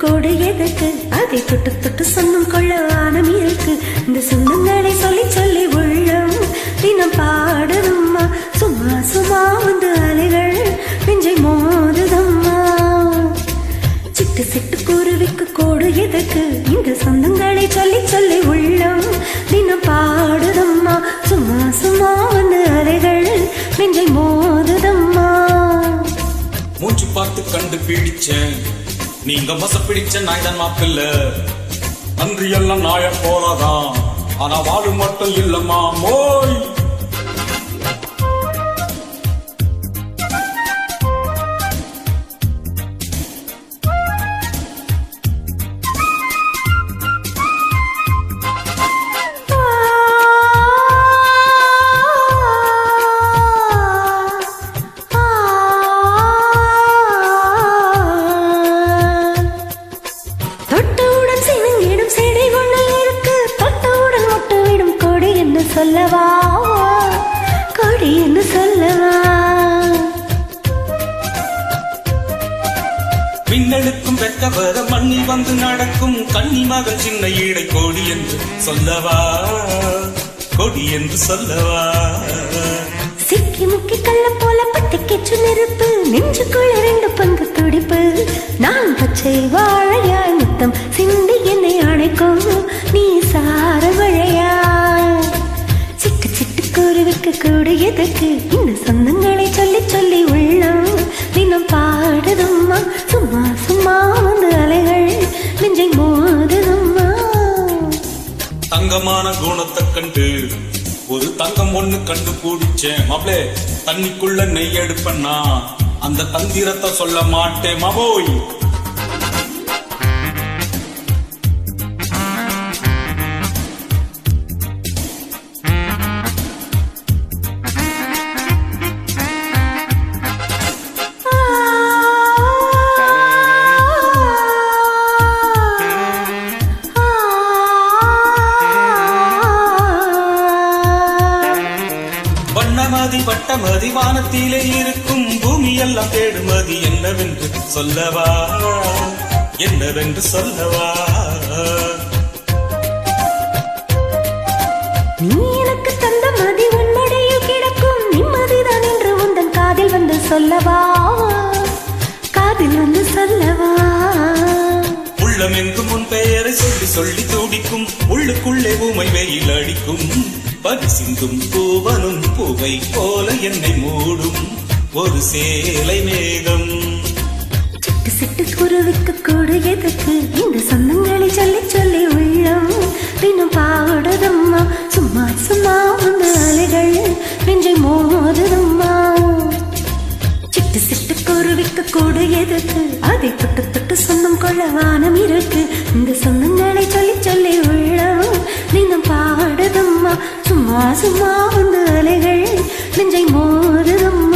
கோடு எதற்கு? அதை தொட்டு தொட்டு சொன்னும் கொள்ள வானம் இருக்கு. இந்த சொந்தங்களை சொல்லி சொல்லி உள்ளம் தினம் பாடுதம்மா. சும்மா சும்மா வந்து அலைகள் நெஞ்சை மோதுதம்மா. சிட்டு சிட்டு குருவிக்கு கோடு எதற்கு? இந்த சொந்தங்களை சொல்லி சொல்லி உள்ளம் தினம் பாடுதம்மா. சும்மா சும்மா வந்து அலைகள் நெஞ்சை மோதுதம்மா. மூச்சு பார்த்து கண்டு பிடிச்சேன், நீங்க மச பிடிச்ச நாய்தான் மாப்பில்ல. நன்றி எல்லாம் நாய போலதான், ஆனா வாழு மட்டும் இல்லம்மா மோய். சொல்லவா கொடி என்று சொல்லவா? மின்னலுக்கும் வெட்ட வர மண்ணில் வந்து நடக்கும் கன்னி மகள் சின்ன ஈடை கோடி என்று சொல்லவா, கொடி என்று சொல்லவா? சிக்கி முக்கி கள்ள போல பட்டிக்கெற்று நெருப்பு, நெஞ்சுக்குள்ள 2 பங்கு துடிப்பு. நான் பச்சை வாழையாய் முத்தம் சிந்தி என்னை அணைக்கும் நீ சார மழையா. சிட்டு சிட்டு குருவிக்கு கூடு எதற்கு? இந்த சொந்தங்களை சொல்லி சொல்லி உள்ளம் தினம் பாடுதம்மா. சும்மா சும்மா வந்து அலைகள் நெஞ்சை மோதுதம்மா. தங்கமான குணத்தை கண்டு ஒரு தங்கம் ஒண்ணு கண்டு கூடிச்சேன் மாப்ளே. தண்ணிக்குள்ள நெய் எடுப்பண்ணா, அந்த தந்திரத்தை சொல்ல மாட்டேன் மாபோய். வண்ணமதி வட்டமதி வானத்திலே இருக்கும் பூமி எல்லாம் தேடுமதி என்னவென்று சொல்லவா, என்னவென்று சொல்லவா? நீ எனக்கு தந்த மதி உன்னுடைய கிடக்கும் நிம்மதிதான் என்று உந்தன் காதில் வந்து சொல்லவா, காதில் வந்து சொல்லவா? உள்ளம் எங்கும் உன் பெயரை சொல்லி சொல்லி துடிக்கும், உள்ளுக்குள்ளே ஊமை வெயில் அடிக்கும். பரிசிந்தும் பூவனும் பூவை போல என்னை மூடும் ஒரு சேலை மேகம். சிட்டு சிட்டு குருவிக்கு கூடு எதற்கு? இந்த சொந்தங்களை சொல்லி சொல்லி உள்ளம் தினம் பாடுதம்மா. சும்மா சும்மா வந்து அலைகள் நெஞ்சை மோதுதம்மா. சிட்டு சிட்டு குருவிக்கு கூடு எதற்கு? அதை தொட்டு தொட்டு சொந்தம் கொள்ள வானம் இருக்கு. இந்த சொந்தங்களை சொல்லி சொல்லி உள்ளம் தினம் பாடுதம்மா. சும்மா சும்மா வந்து அலைகள் நெஞ்சை மோதுதம்மா.